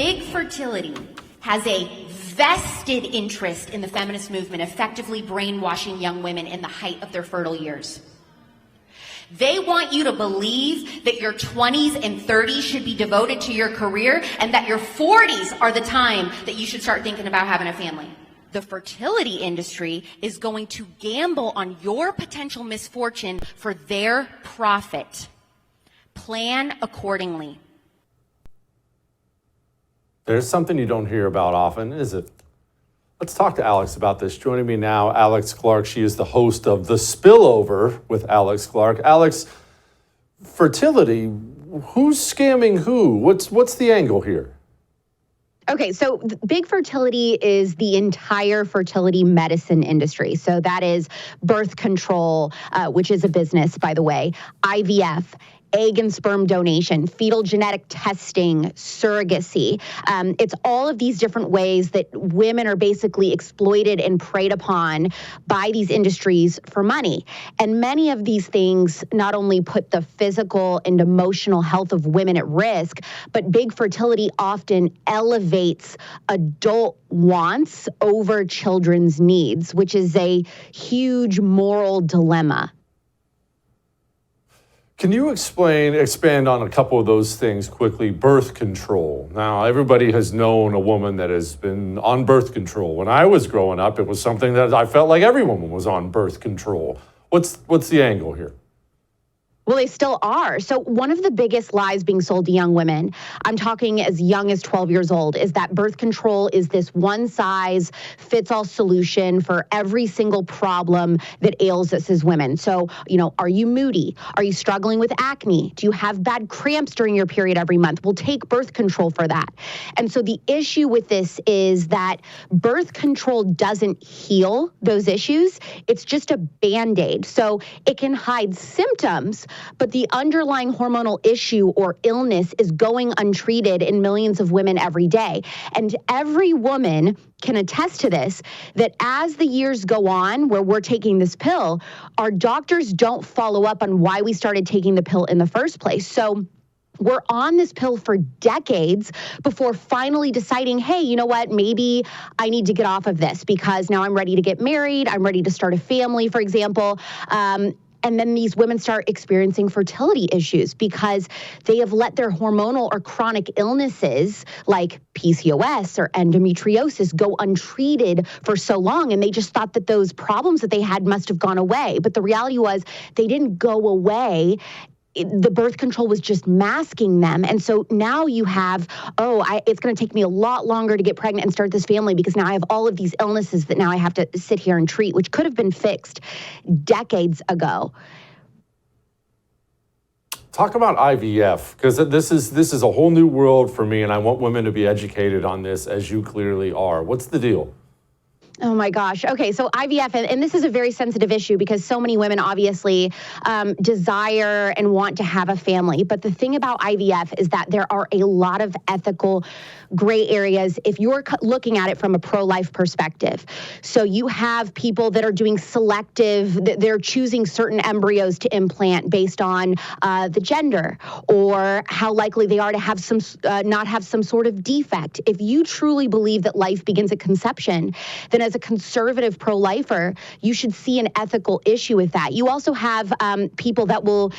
Big Fertility has a vested interest in the feminist movement, effectively brainwashing young women in the height of their fertile years. They want you to believe that your 20s and 30s should be devoted to your career and that your 40s are the time that you should start thinking about having a family. The fertility industry is going to gamble on your potential misfortune for their profit. Plan accordingly. There's something you don't hear about often, is it? Let's talk to Alex about this. Joining me now, Alex Clark. She is the host of The Spillover with Alex Clark. Alex, fertility, who's scamming who? What's the angle here? Okay, so Big Fertility is the entire fertility medicine industry. So that is birth control, which is a business, by the way, IVF, egg and sperm donation, fetal genetic testing, surrogacy. It's all of these different ways that women are basically exploited and preyed upon by these industries for money. And many of these things not only put the physical and emotional health of women at risk, but Big Fertility often elevates adult wants over children's needs, which is a huge moral dilemma. Can you expand on a couple of those things quickly? Birth control. Now, everybody has known a woman that has been on birth control. When I was growing up, it was something that I felt like every woman was on birth control. What's the angle here? Well, they still are. So one of the biggest lies being sold to young women, I'm talking as young as 12 years old, is that birth control is this one-size-fits-all solution for every single problem that ails us as women. So, are you moody? Are you struggling with acne? Do you have bad cramps during your period every month? We'll take birth control for that. And so the issue with this is that birth control doesn't heal those issues. It's just a Band-Aid. So it can hide symptoms, but the underlying hormonal issue or illness is going untreated in millions of women every day. And every woman can attest to this, that as the years go on where we're taking this pill, our doctors don't follow up on why we started taking the pill in the first place. So we're on this pill for decades before finally deciding, hey, you know what, maybe I need to get off of this because now I'm ready to get married, I'm ready to start a family, for example. And then these women start experiencing fertility issues because they have let their hormonal or chronic illnesses like PCOS or endometriosis go untreated for so long. And they just thought that those problems that they had must have gone away. But the reality was they didn't go away. The birth control was just masking them. And so now you have, it's going to take me a lot longer to get pregnant and start this family because now I have all of these illnesses that now I have to sit here and treat, which could have been fixed decades ago. Talk about IVF, because this is a whole new world for me, and I want women to be educated on this, as you clearly are. What's the deal? Oh my gosh. Okay, so IVF, and this is a very sensitive issue because so many women obviously desire and want to have a family. But the thing about IVF is that there are a lot of ethical gray areas if you're looking at it from a pro-life perspective. So you have people that are doing they're choosing certain embryos to implant based on the gender or how likely they are to have not have some sort of defect. If you truly believe that life begins at conception, then as a conservative pro-lifer, you should see an ethical issue with that. You also have people that will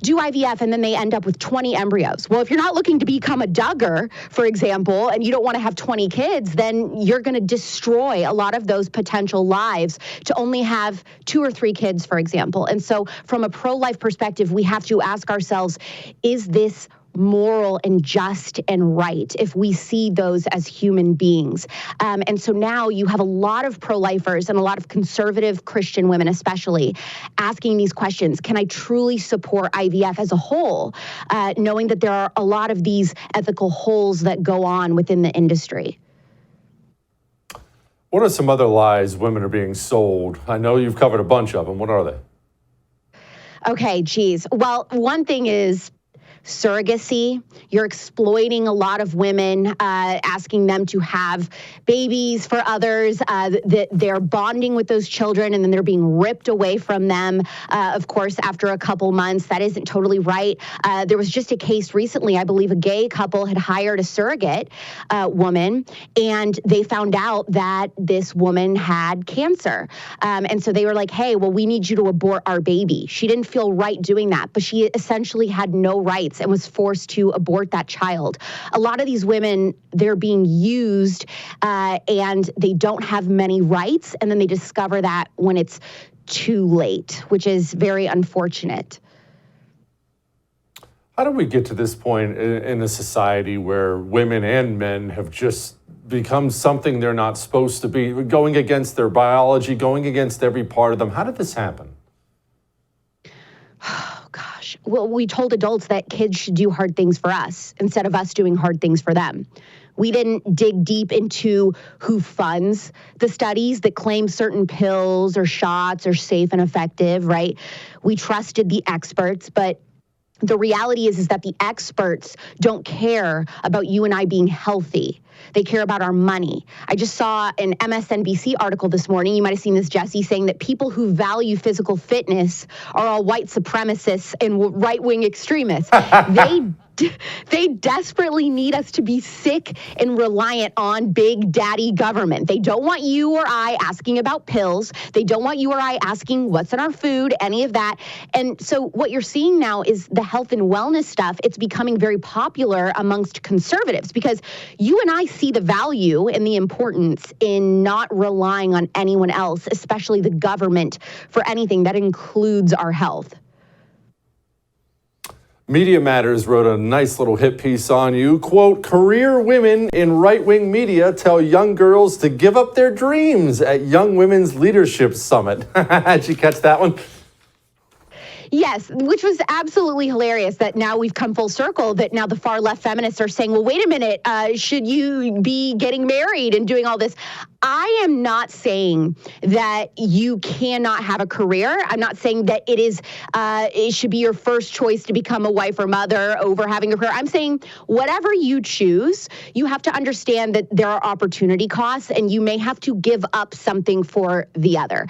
do IVF and then they end up with 20 embryos. Well, if you're not looking to become a Duggar, for example, and you don't want to have 20 kids, then you're going to destroy a lot of those potential lives to only have 2 or 3 kids, for example. And so from a pro-life perspective, we have to ask ourselves, is this moral and just and right if we see those as human beings? And so now you have a lot of pro-lifers and a lot of conservative Christian women especially asking these questions. Can I truly support IVF as a whole, knowing that there are a lot of these ethical holes that go on within the industry? What are some other lies women are being sold? I know you've covered a bunch of them. What are they? Okay, geez. Well, one thing is surrogacy. You're exploiting a lot of women, asking them to have babies for others. They're bonding with those children and then they're being ripped away from them, of course, after a couple months. That isn't totally right. There was just a case recently, I believe a gay couple had hired a surrogate woman, and they found out that this woman had cancer. And so they were like, hey, well, we need you to abort our baby. She didn't feel right doing that, but she essentially had no rights and was forced to abort that child. A lot of these women, they're being used and they don't have many rights. And then they discover that when it's too late, which is very unfortunate. How do we get to this point in a society where women and men have just become something they're not supposed to be, going against their biology, going against every part of them? How did this happen? Oh, gosh. Well, we told adults that kids should do hard things for us instead of us doing hard things for them. We didn't dig deep into who funds the studies that claim certain pills or shots are safe and effective, right? We trusted the experts, but the reality is that the experts don't care about you and I being healthy. They care about our money. I just saw an MSNBC article this morning. You might have seen this, Jesse, saying that people who value physical fitness are all white supremacists and right-wing extremists. They desperately need us to be sick and reliant on big daddy government. They don't want you or I asking about pills. They don't want you or I asking what's in our food, any of that. And so what you're seeing now is the health and wellness stuff. It's becoming very popular amongst conservatives because you and I see the value and the importance in not relying on anyone else, especially the government, for anything that includes our health. Media Matters wrote a nice little hit piece on you. Quote, career women in right-wing media tell young girls to give up their dreams at Young Women's Leadership Summit. Did you catch that one? Yes, which was absolutely hilarious that now we've come full circle, that now the far left feminists are saying, well, wait a minute, should you be getting married and doing all this? I am not saying that you cannot have a career. I'm not saying that it should be your first choice to become a wife or mother over having a career. I'm saying whatever you choose, you have to understand that there are opportunity costs and you may have to give up something for the other.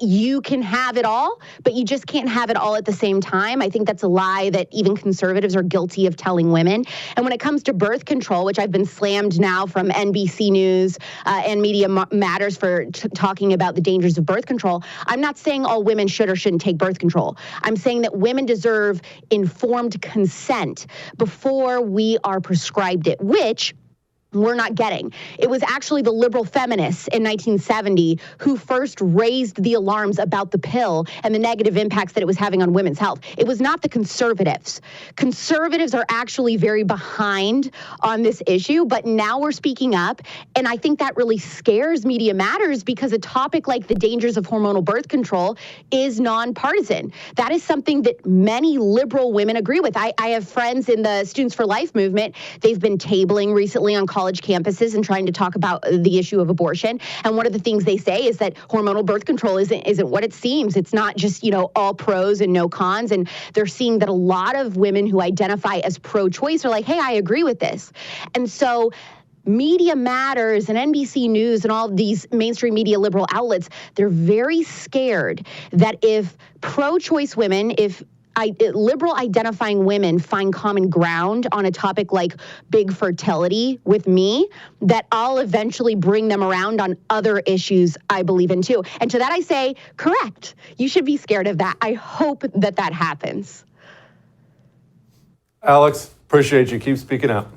You can have it all, but you just can't have it all at the same time. I think that's a lie that even conservatives are guilty of telling women. And when it comes to birth control, which I've been slammed now from NBC News and Media Matters for talking about the dangers of birth control, I'm not saying all women should or shouldn't take birth control. I'm saying that women deserve informed consent before we are prescribed it, which we're not getting. It was actually the liberal feminists in 1970 who first raised the alarms about the pill and the negative impacts that it was having on women's health. It was not the conservatives. Conservatives are actually very behind on this issue, but now we're speaking up. And I think that really scares Media Matters because a topic like the dangers of hormonal birth control is nonpartisan. That is something that many liberal women agree with. I have friends in the Students for Life movement. They've been tabling recently on college campuses and trying to talk about the issue of abortion. And one of the things they say is that hormonal birth control isn't what it seems. It's not just, all pros and no cons. And they're seeing that a lot of women who identify as pro-choice are like, hey, I agree with this. And so Media Matters and NBC News and all these mainstream media liberal outlets, they're very scared that if pro-choice women, if liberal identifying women find common ground on a topic like Big Fertility with me, that I'll eventually bring them around on other issues I believe in too. And to that I say, correct. You should be scared of that. I hope that happens. Alex, appreciate you. Keep speaking out.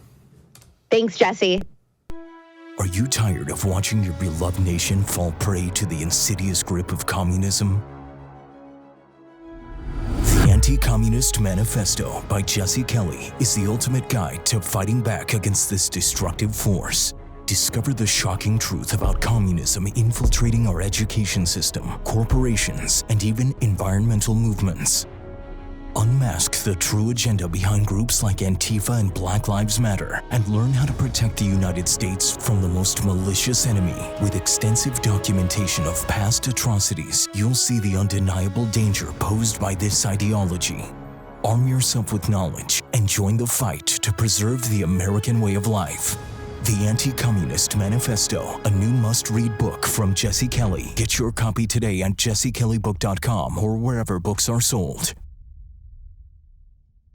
Thanks, Jesse. Are you tired of watching your beloved nation fall prey to the insidious grip of communism? The Anti-Communist Manifesto by Jesse Kelly is the ultimate guide to fighting back against this destructive force. Discover the shocking truth about communism infiltrating our education system, corporations, and even environmental movements. Unmask the true agenda behind groups like Antifa and Black Lives Matter and learn how to protect the United States from the most malicious enemy. With extensive documentation of past atrocities, you'll see the undeniable danger posed by this ideology. Arm yourself with knowledge and join the fight to preserve the American way of life. The Anti-Communist Manifesto, a new must-read book from Jesse Kelly. Get your copy today at jessekellybook.com or wherever books are sold.